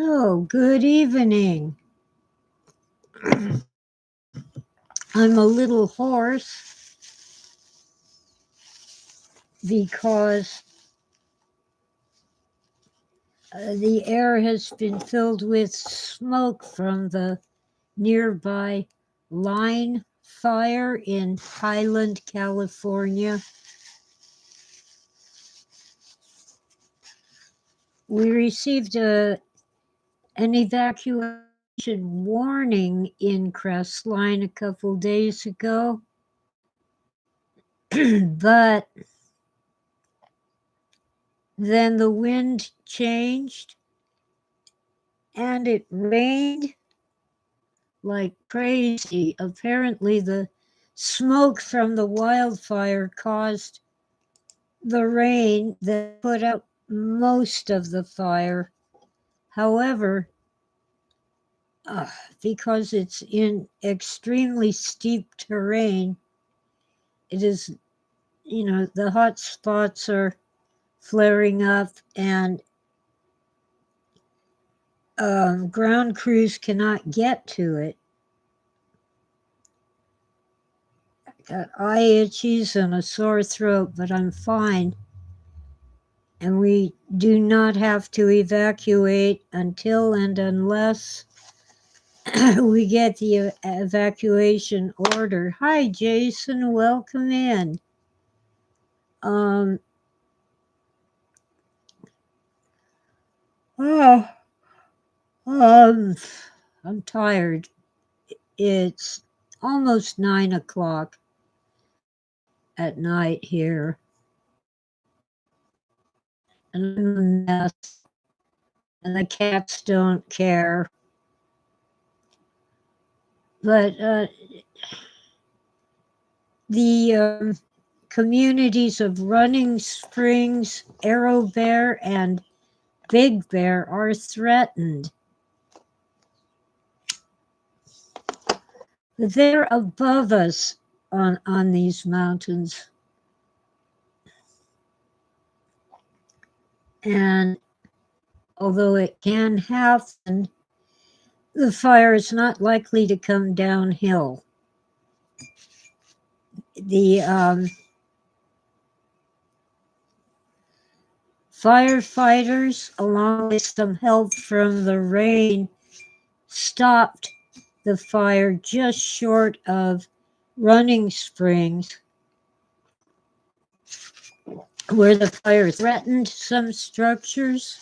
Oh, good evening. I'm a little hoarse because the air has been filled with smoke from the nearby line fire in Highland, California. We received an evacuation warning in Crestline a couple days ago, but then the wind changed and it rained like crazy. Apparently, the smoke from the wildfire caused the rain that put out most of the fire. However, because it's in extremely steep terrain, it is, the hot spots are flaring up, and ground crews cannot get to it. Got eye itchies and a sore throat, but I'm fine. And we do not have to evacuate until and unless we get the evacuation order. Hi, Jason. Welcome in. Um, oh, I'm tired. It's almost 9 o'clock at night here. And I'm a mess. And the cats don't care. But the communities of Running Springs, Arrow Bear, and Big Bear are threatened. They're above us on these mountains. And although it can happen, the fire is not likely to come downhill. The firefighters, along with some help from the rain, stopped the fire just short of Running Springs, where the fire threatened some structures.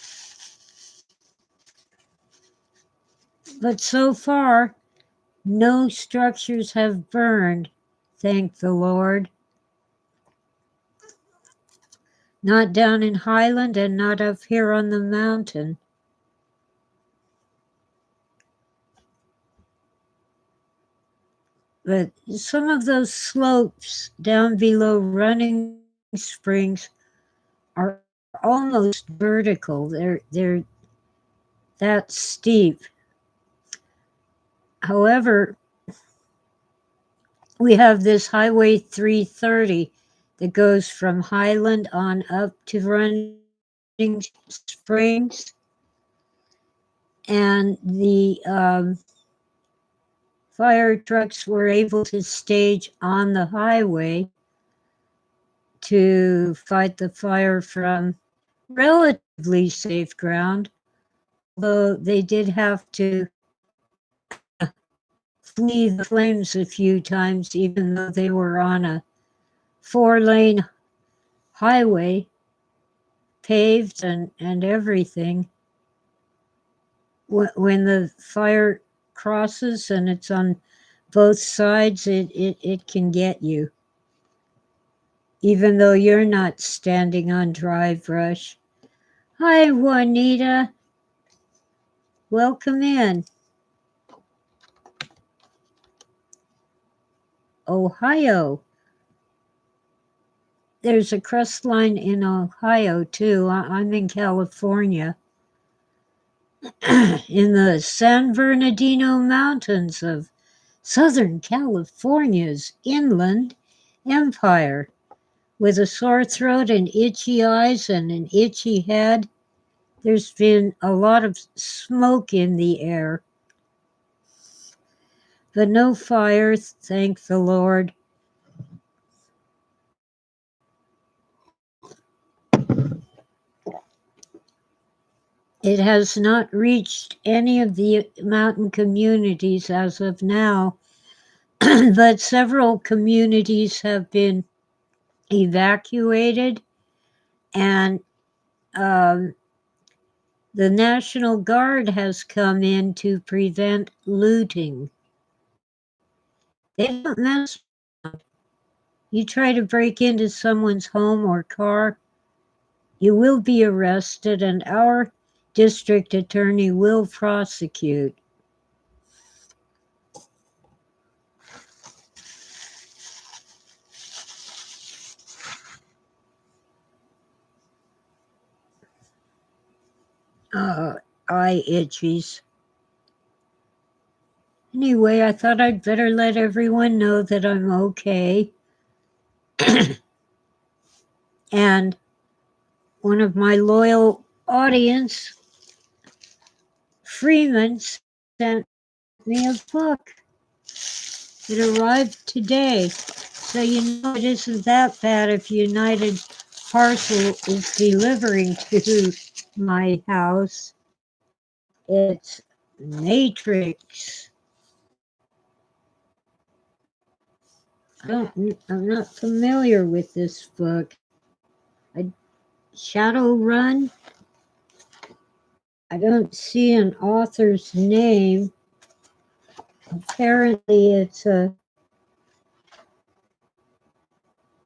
But so far, no structures have burned, thank the Lord. Not down in Highland and not up here on the mountain. But some of those slopes down below Running Springs are almost vertical. They're that steep. However, we have this Highway 330 that goes from Highland on up to Running Springs. And the fire trucks were able to stage on the highway to fight the fire from relatively safe ground, although they did have to flee the flames a few times, even though they were on a 4-lane highway, paved and everything. When the fire crosses and it's on both sides, it can get you, even though you're not standing on dry brush. Hi, Juanita. Welcome in. Ohio. There's a crest line in Ohio, too. I'm in California. In the San Bernardino Mountains of Southern California's inland empire. With a sore throat and itchy eyes and an itchy head, there's been a lot of smoke in the air, but no fires, thank the Lord. It has not reached any of the mountain communities as of now, but several communities have been evacuated, and the National Guard has come in to prevent looting. They don't mess around. You try to break into someone's home or car, you will be arrested, and our district attorney will prosecute. Eye itchies. Anyway, I thought I'd better let everyone know that I'm okay. And one of my loyal audience, Freeman, sent me a book. It arrived today. So you know it isn't that bad if United Parcel is delivering to my house. It's Matrix. I'm not familiar with this book. Shadowrun. I don't see an author's name. Apparently it's a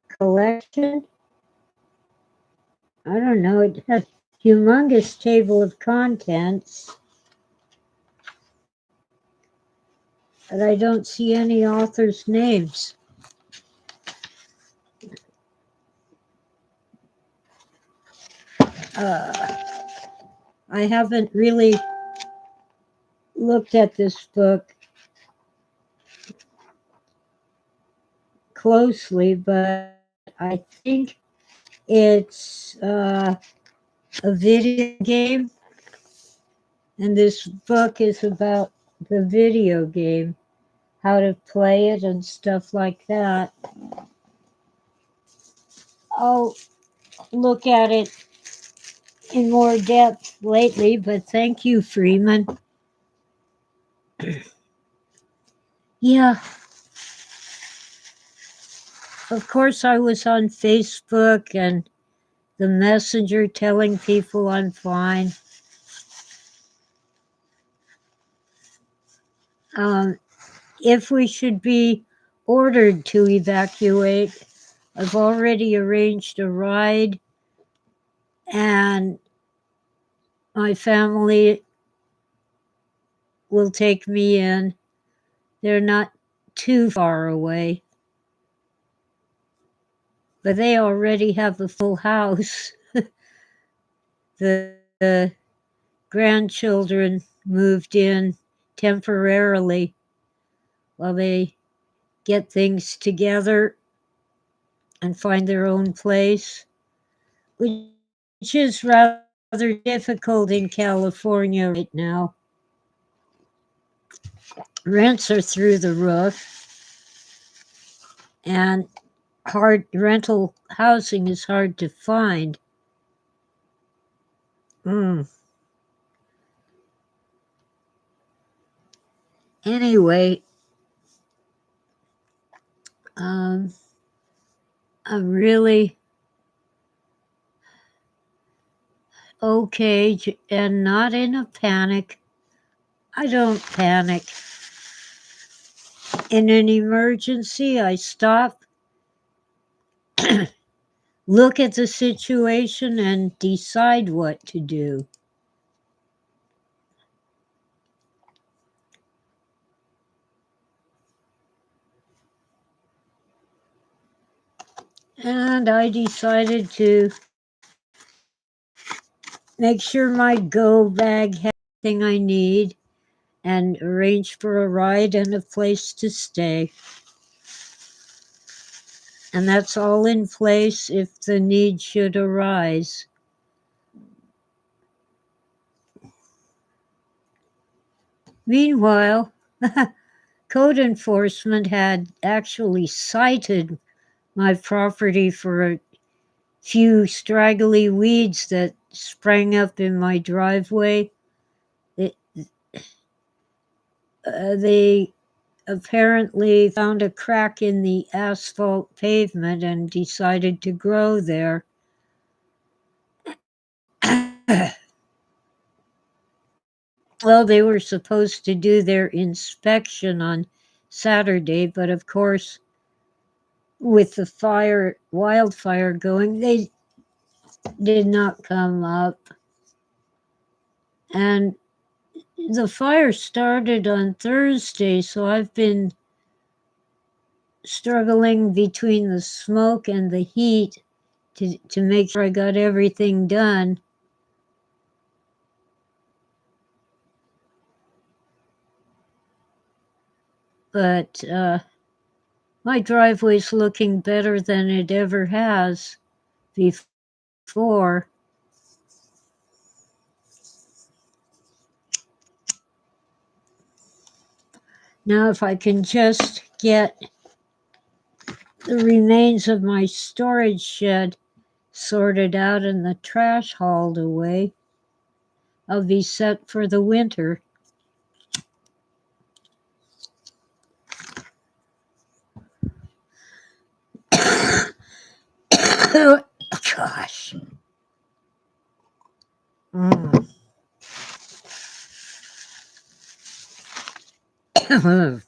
collection. I don't know. It has a humongous table of contents, but I don't see any author's names. I haven't really looked at this book closely, but I think it's a video game, and this book is about the video game, how to play it and stuff like that. I'll look at it in more depth lately, but thank you, Freeman. Yeah, of course I was on Facebook and the messenger telling people I'm fine. If we should be ordered to evacuate, I've already arranged a ride, and my family will take me in. They're not too far away, but they already have a full house. The grandchildren moved in temporarily while they get things together and find their own place, which is rather difficult in California right now. Rents are through the roof, and rental housing is hard to find. Anyway, I'm really okay and not in a panic. I don't panic. In an emergency, I stop, look at the situation, and decide what to do. And I decided to make sure my go bag had everything I need and arrange for a ride and a place to stay. And that's all in place if the need should arise. Meanwhile, code enforcement had actually cited my property for a few straggly weeds that sprang up in my driveway. They apparently found a crack in the asphalt pavement and decided to grow there. Well, they were supposed to do their inspection on Saturday, but of course, with the wildfire going, they did not come up. And the fire started on Thursday, so I've been struggling between the smoke and the heat to make sure I got everything done. But my driveway's looking better than it ever has before. Now, if I can just get the remains of my storage shed sorted out and the trash hauled away, I'll be set for the winter. Gosh. Mm. I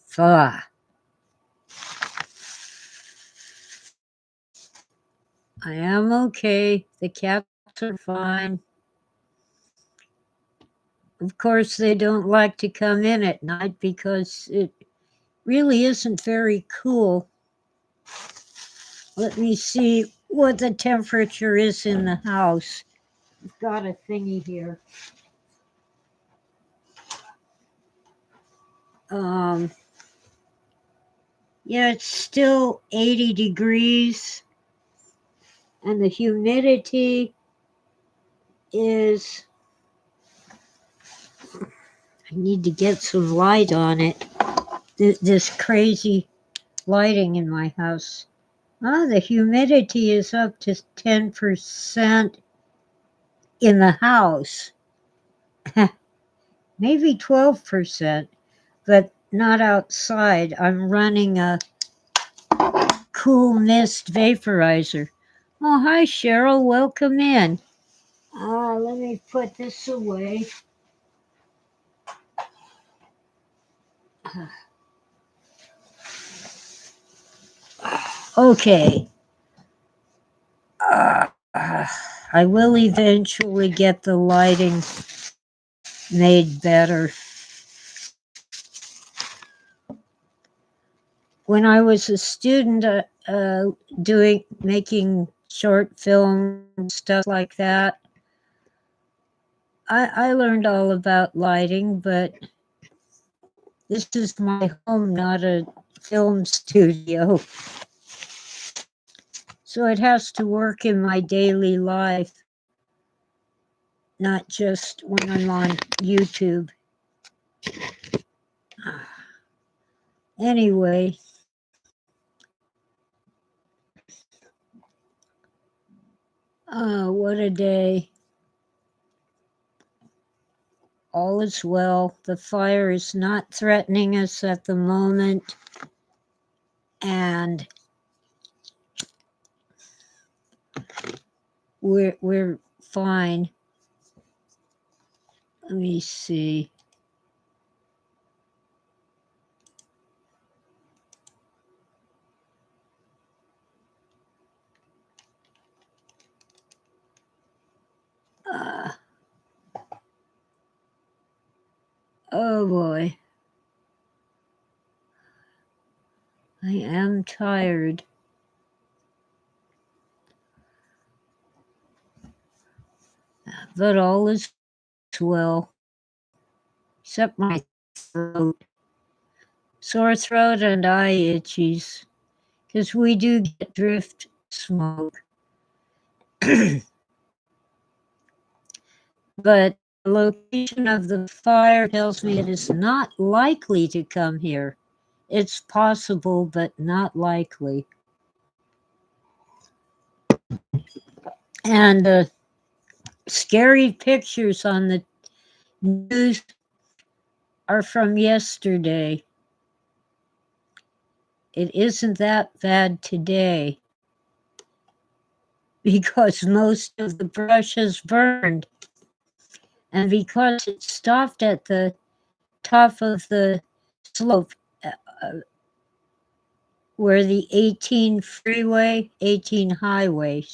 am okay. The cats are fine. Of course, they don't like to come in at night because it really isn't very cool. Let me see what the temperature is in the house. I've got a thingy here. Yeah, it's still 80 degrees, and the humidity is, I need to get some light on it. This crazy lighting in my house. The humidity is up to 10% in the house. Maybe 12%, but not outside. I'm running a cool mist vaporizer. Oh, hi, Cheryl. Welcome in. Let me put this away. Okay. I will eventually get the lighting made better. When I was a student, making short film stuff like that, I learned all about lighting, but this is my home, not a film studio. So it has to work in my daily life, not just when I'm on YouTube. Anyway, what a day. All is well. The fire is not threatening us at the moment. And we're fine. Let me see. Oh boy. I am tired. But all is well. Except my throat. Sore throat and eye itchies. Because we do get drift smoke. But The location of the fire tells me it is not likely to come here. It's possible, but not likely. And the scary pictures on the news are from yesterday. It isn't that bad today because most of the brush has burned. And because it stopped at the top of the slope where the 18 highway,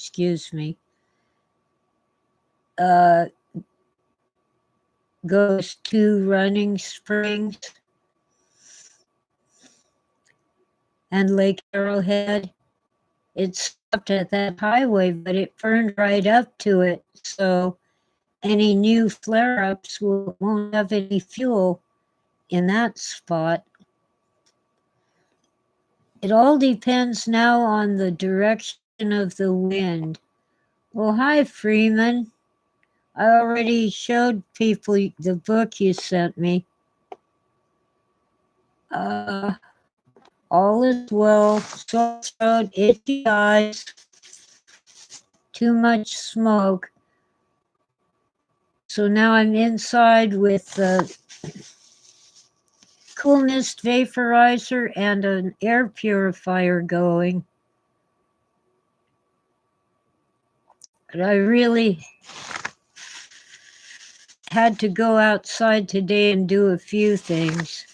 goes to Running Springs and Lake Arrowhead. It stopped at that highway, but it burned right up to it. So any new flare-ups won't have any fuel in that spot. It all depends now on the direction of the wind. Well, hi, Freeman. I already showed people the book you sent me. All is well. Sore throat, itchy eyes, too much smoke. So now I'm inside with the cool mist vaporizer and an air purifier going. But I really had to go outside today and do a few things.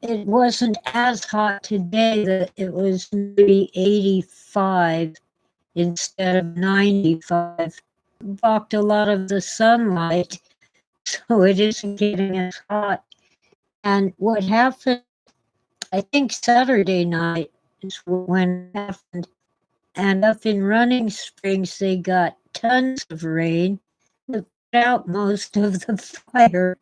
It wasn't as hot today that it was maybe 85 instead of 95. Blocked a lot of the sunlight, so it isn't getting as hot. And what happened, I think Saturday night is when it happened. And up in Running Springs, they got tons of rain that put out most of the fire.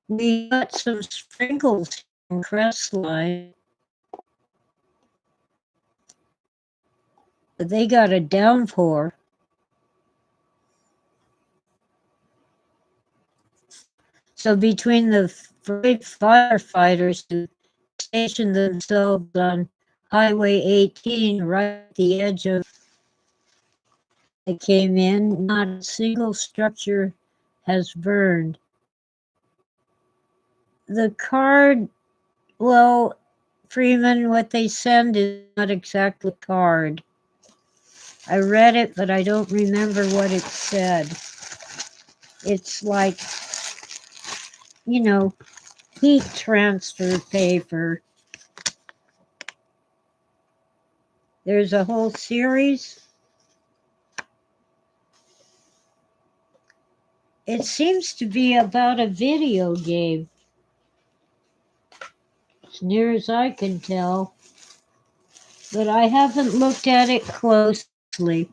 We got some sprinkles in Crestline, but they got a downpour. So between the firefighters who stationed themselves on Highway 18 right at the edge of it came in, not a single structure has burned. The card, well, Freeman, what they send is not exactly a card. I read it, but I don't remember what it said. It's like, heat transfer paper. There's a whole series. It seems to be about a video game, as near as I can tell, but I haven't looked at it closely.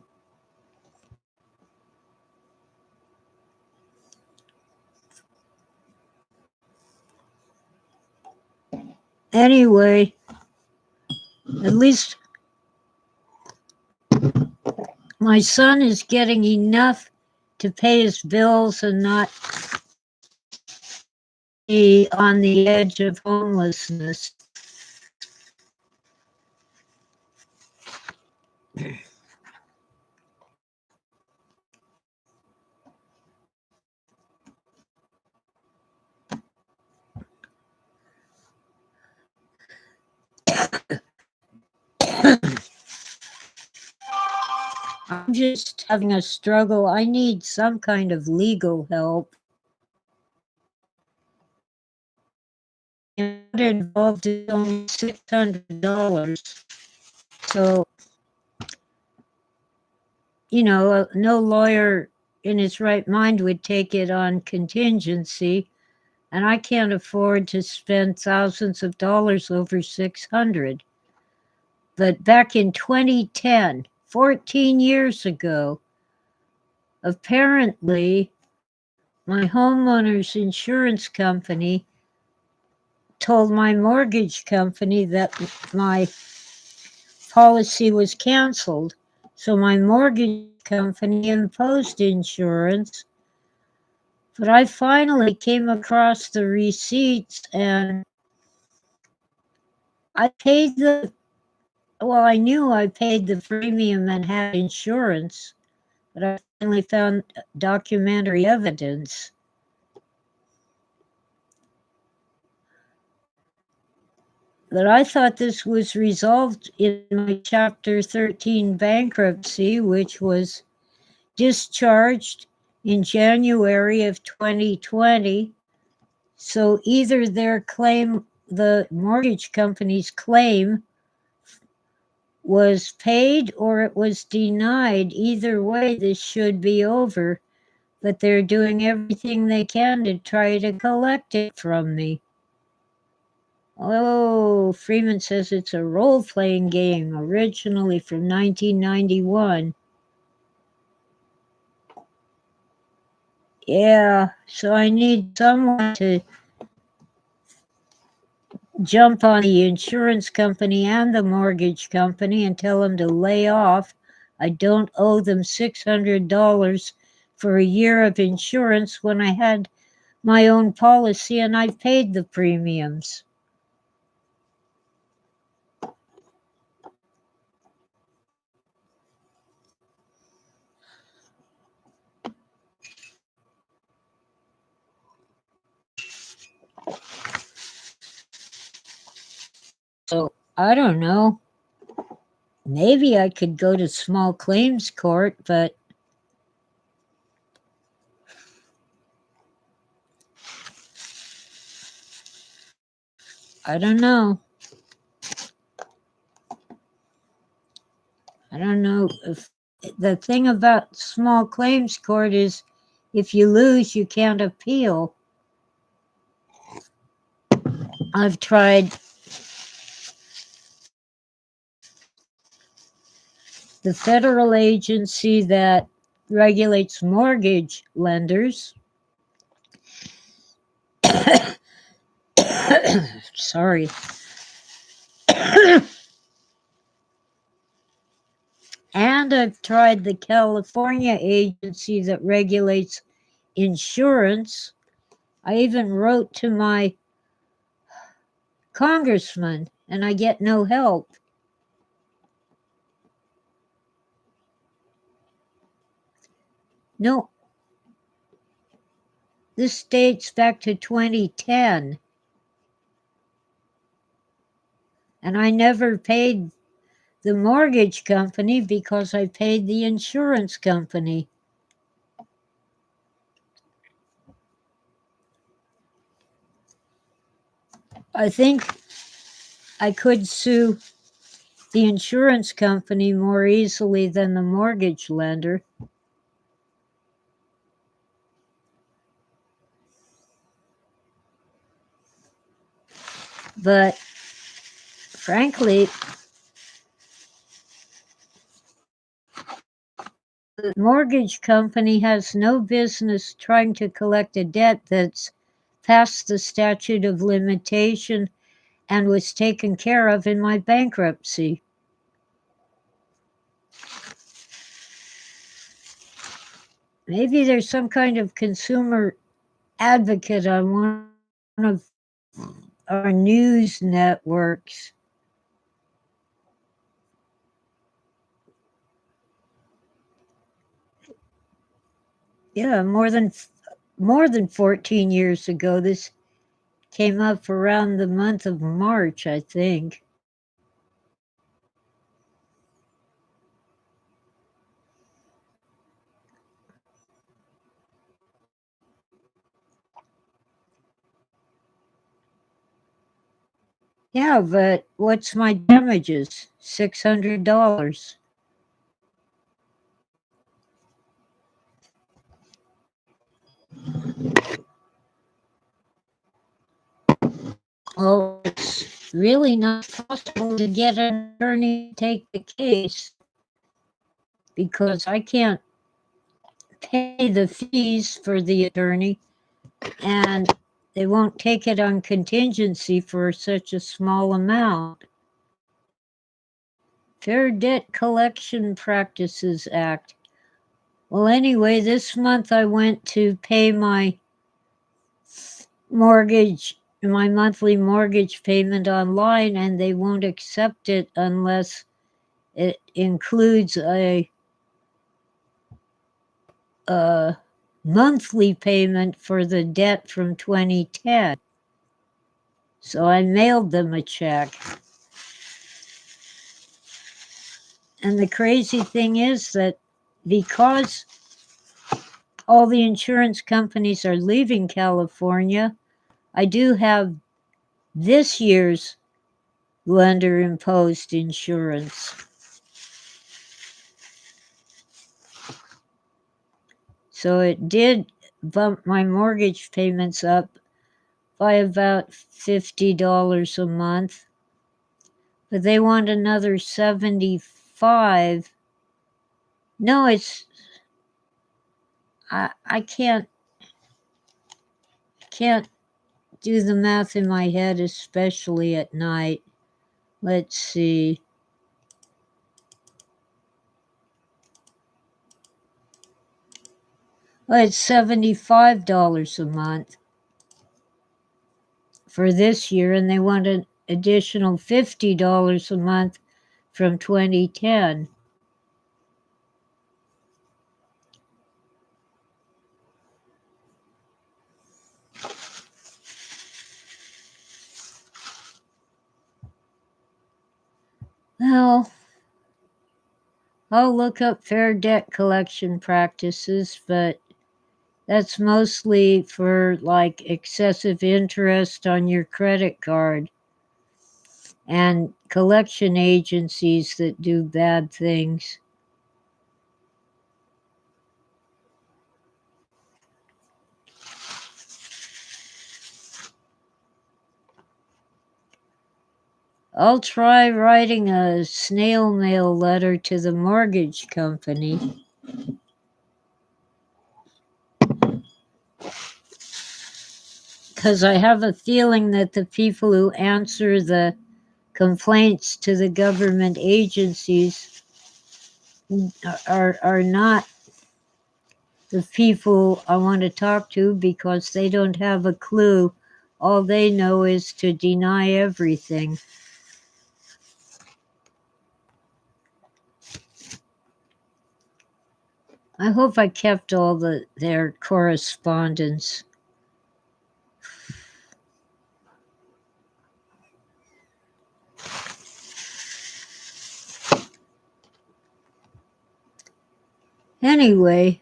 Anyway, at least my son is getting enough to pay his bills and not be on the edge of homelessness. I'm just having a struggle. I need some kind of legal help. What involved is only $600. So, no lawyer in his right mind would take it on contingency, and I can't afford to spend thousands of dollars over 600. But back in 2010, 14 years ago, apparently my homeowner's insurance company told my mortgage company that my policy was canceled. So my mortgage company imposed insurance, but I finally came across the receipts and I paid I knew I paid the premium and had insurance, but I finally found documentary evidence that I thought this was resolved in my Chapter 13 bankruptcy, which was discharged in January of 2020. So either the mortgage company's claim was paid or it was denied. Either way, this should be over, but they're doing everything they can to try to collect it from me. Oh, Freeman says it's a role-playing game, originally from 1991. Yeah, so I need someone to jump on the insurance company and the mortgage company and tell them to lay off. I don't owe them $600 for a year of insurance when I had my own policy and I paid the premiums. So I don't know. Maybe I could go to small claims court, but I don't know. I don't know if the thing about small claims court is if you lose, you can't appeal. I've tried the federal agency that regulates mortgage lenders. Sorry. And I've tried the California agency that regulates insurance. I even wrote to my congressman and I get no help. No, this dates back to 2010. And I never paid the mortgage company because I paid the insurance company. I think I could sue the insurance company more easily than the mortgage lender. But frankly, the mortgage company has no business trying to collect a debt that's past the statute of limitation and was taken care of in my bankruptcy. Maybe there's some kind of consumer advocate on one of our news networks. Yeah, more than 14 years ago. This came up around the month of March, I think. Yeah, but what's my damages? $600. Well, it's really not possible to get an attorney to take the case because I can't pay the fees for the attorney and they won't take it on contingency for such a small amount. Fair Debt Collection Practices Act. Well, anyway, this month I went to pay my monthly mortgage payment online, and they won't accept it unless it includes a monthly payment for the debt from 2010. So I mailed them a check. And the crazy thing is that because all the insurance companies are leaving California, I do have this year's lender imposed insurance. So it did bump my mortgage payments up by about $50 a month. But they want another $75. No, I can't do the math in my head, especially at night. Let's see. Well, it's $75 a month for this year, and they want an additional $50 a month from 2010. Well, I'll look up fair debt collection practices, but that's mostly for like excessive interest on your credit card and collection agencies that do bad things. I'll try writing a snail mail letter to the mortgage company. Because I have a feeling that the people who answer the complaints to the government agencies are not the people I want to talk to, because they don't have a clue. All they know is to deny everything. I hope I kept all their correspondence. Anyway,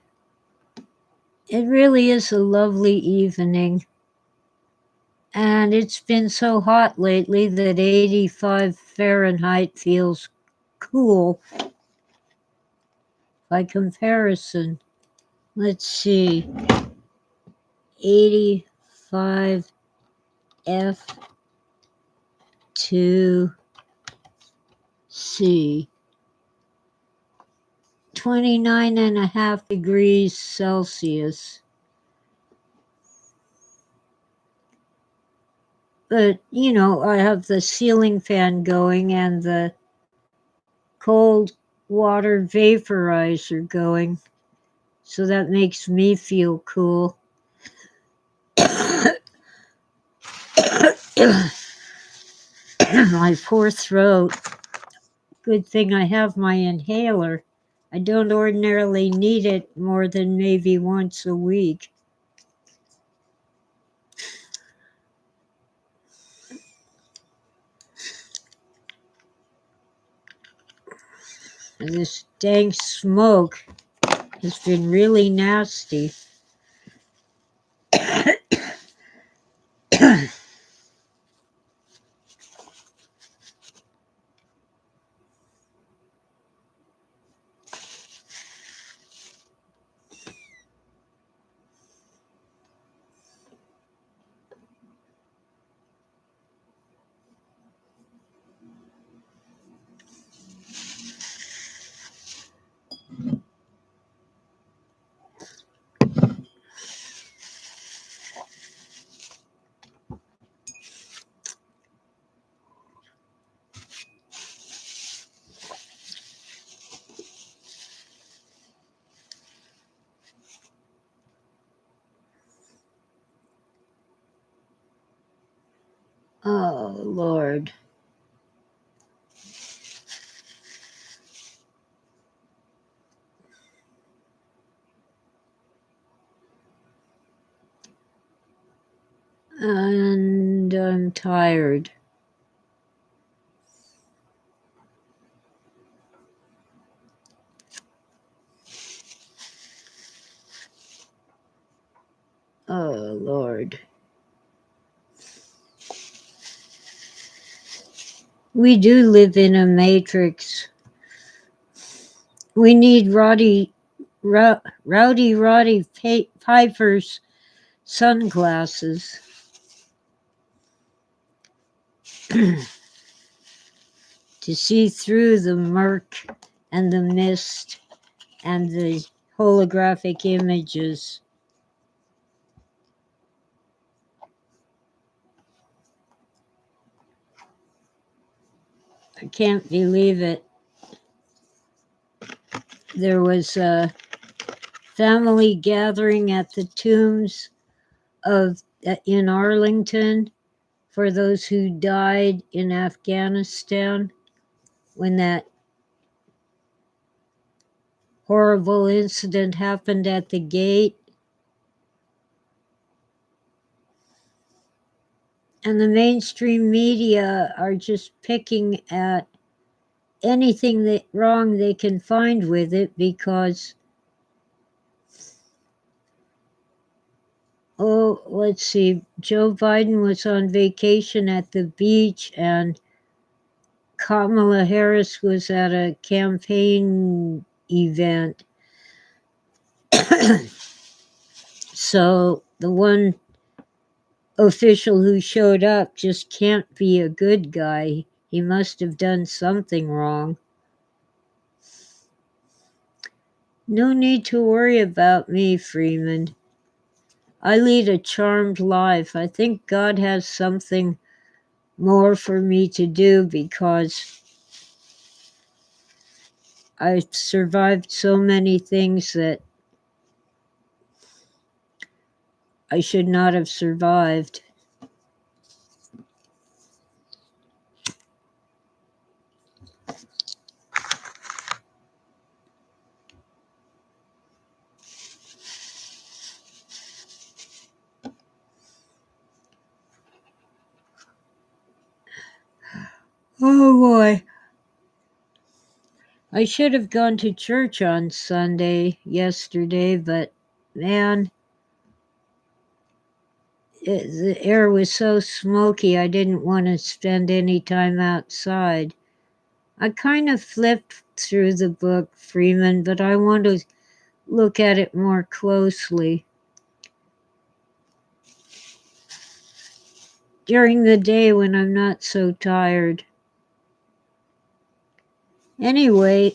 it really is a lovely evening. And it's been so hot lately that 85 Fahrenheit feels cool by comparison. Let's see. 85 F to C. 29.5 degrees Celsius. But, you know, I have the ceiling fan going and the cold water vaporizer going, so that makes me feel cool. My poor throat. Good thing I have my inhaler. I don't ordinarily need it more than maybe once a week. And this dang smoke has been really nasty. Lord. And I'm tired. Oh, Lord. We do live in a matrix. We need Rowdy Roddy Piper's sunglasses to see through the murk and the mist and the holographic images. I can't believe it. There was a family gathering at the tombs of in Arlington for those who died in Afghanistan when that horrible incident happened at the gate. And the mainstream media are just picking at anything that wrong they can find with it because, let's see, Joe Biden was on vacation at the beach and Kamala Harris was at a campaign event. So the one official who showed up just can't be a good guy. He must have done something wrong. No need to worry about me, Freeman. I lead a charmed life. I think God has something more for me to do because I've survived so many things that I should not have survived. Oh boy. I should have gone to church on Sunday yesterday, but man, the air was so smoky I didn't want to spend any time outside. I kind of flipped through the book, Freeman, but I want to look at it more closely. During the day when I'm not so tired. Anyway,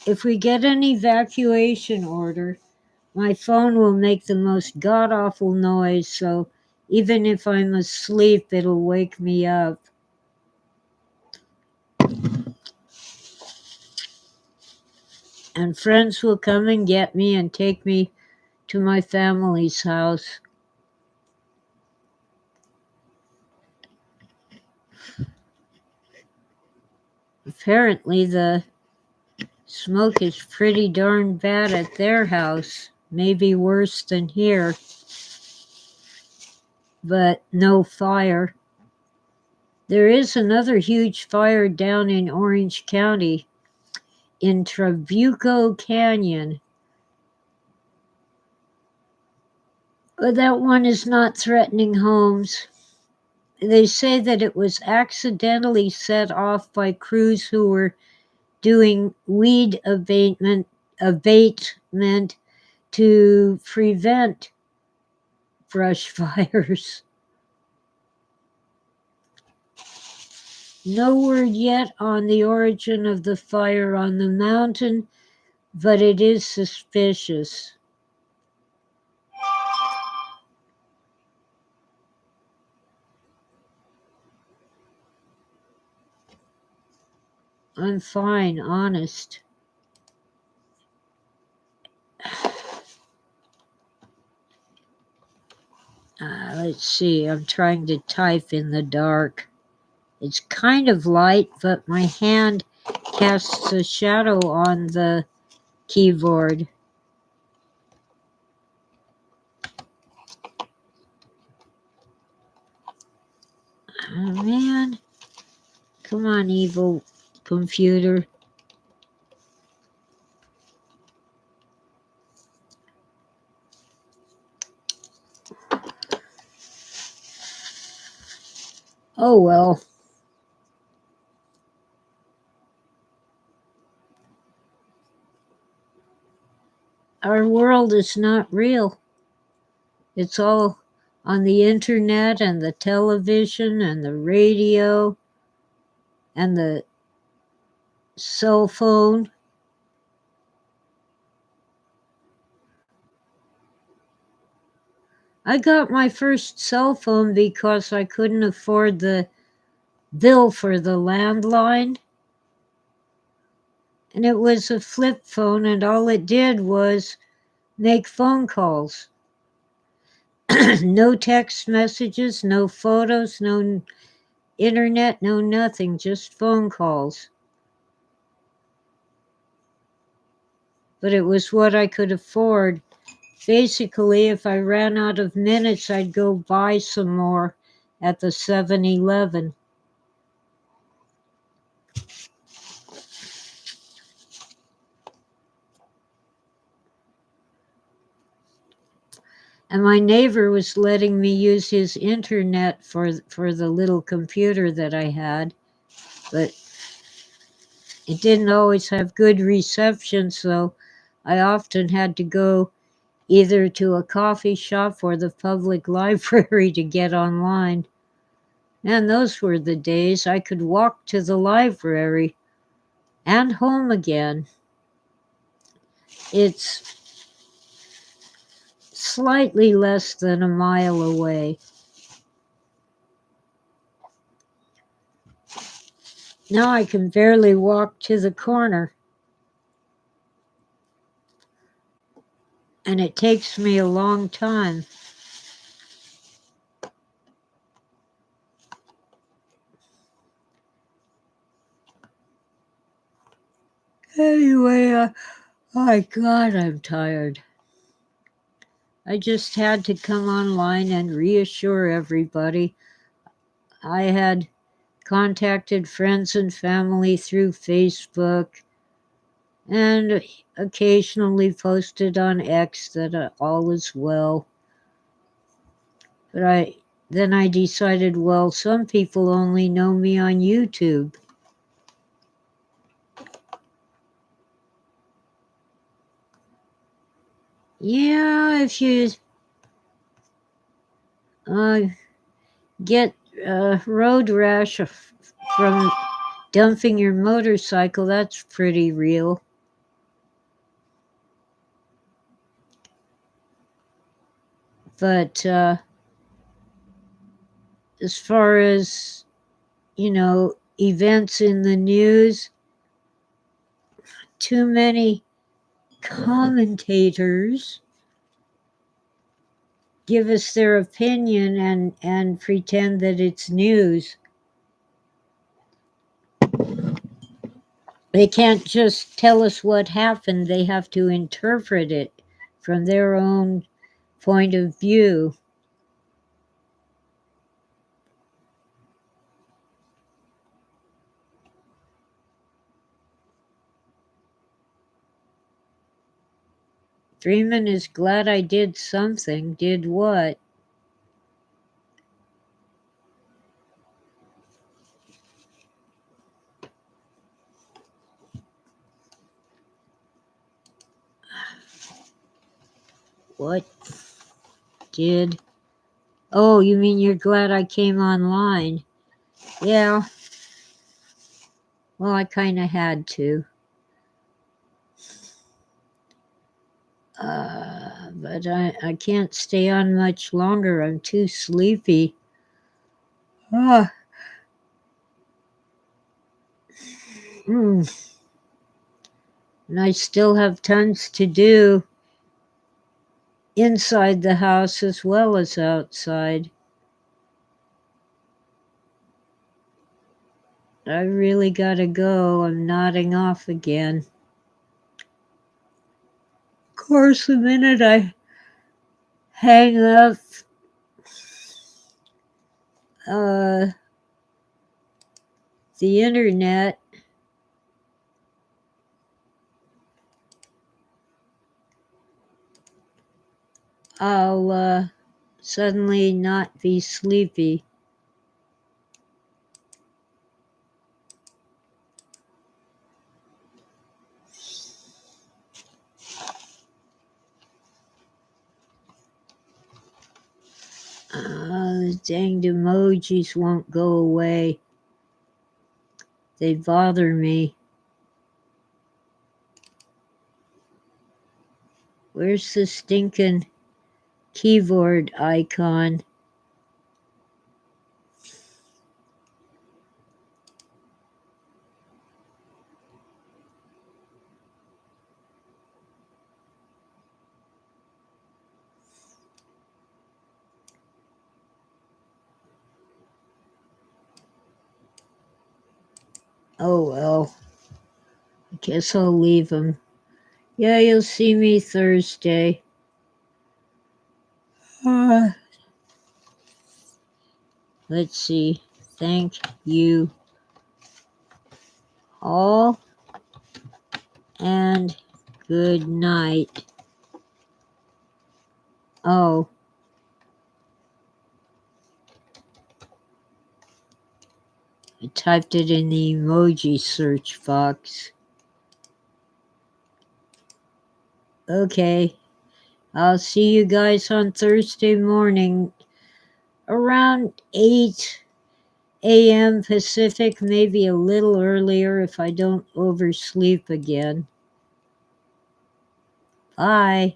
if we get an evacuation order, my phone will make the most god-awful noise, so even if I'm asleep, it'll wake me up. And friends will come and get me and take me to my family's house. Apparently, the smoke is pretty darn bad at their house. Maybe worse than here. But no fire. There is another huge fire down in Orange County in Trabuco Canyon. But that one is not threatening homes. They say that it was accidentally set off by crews who were doing weed abatement to prevent brush fires. No word yet on the origin of the fire on the mountain, but it is suspicious. I'm fine, honest. Let's see, I'm trying to type in the dark. It's kind of light, but my hand casts a shadow on the keyboard. Oh, man. Come on, evil computer. Oh, well. Our world is not real. It's all on the internet and the television and the radio and the cell phone. I got my first cell phone because I couldn't afford the bill for the landline. And it was a flip phone, and all it did was make phone calls. No text messages, no photos, no internet, no nothing, just phone calls. But it was what I could afford. Basically, if I ran out of minutes, I'd go buy some more at the 7-Eleven. And my neighbor was letting me use his internet for the little computer that I had. But it didn't always have good reception, so I often had to go either to a coffee shop or the public library to get online. And those were the days I could walk to the library and home again. It's slightly less than a mile away. Now I can barely walk to the corner. And it takes me a long time. Anyway, my God, I'm tired. I just had to come online and reassure everybody. I had contacted friends and family through Facebook and occasionally posted on X that all is well. But then I decided, well, some people only know me on YouTube. Yeah, if you get road rash from dumping your motorcycle, that's pretty real. But as far as, events in the news, too many commentators give us their opinion and pretend that it's news. They can't just tell us what happened, they have to interpret it from their own point of view. Freeman is glad I did something. Did what? What did? Oh, you mean you're glad I came online? Yeah. Well, I kind of had to. But I can't stay on much longer. I'm too sleepy. Ah. And I still have tons to do inside the house as well as outside. I really gotta go. I'm nodding off again. Of course, the minute I hang up the internet, I'll suddenly not be sleepy. The danged emojis won't go away. They bother me. Where's the stinking keyboard icon? Oh well. I guess I'll leave them. Yeah, you'll see me Thursday. Let's see. Thank you all and good night. Oh. I typed it in the emoji search box. Okay. I'll see you guys on Thursday morning around 8 a.m. Pacific, maybe a little earlier if I don't oversleep again. Bye.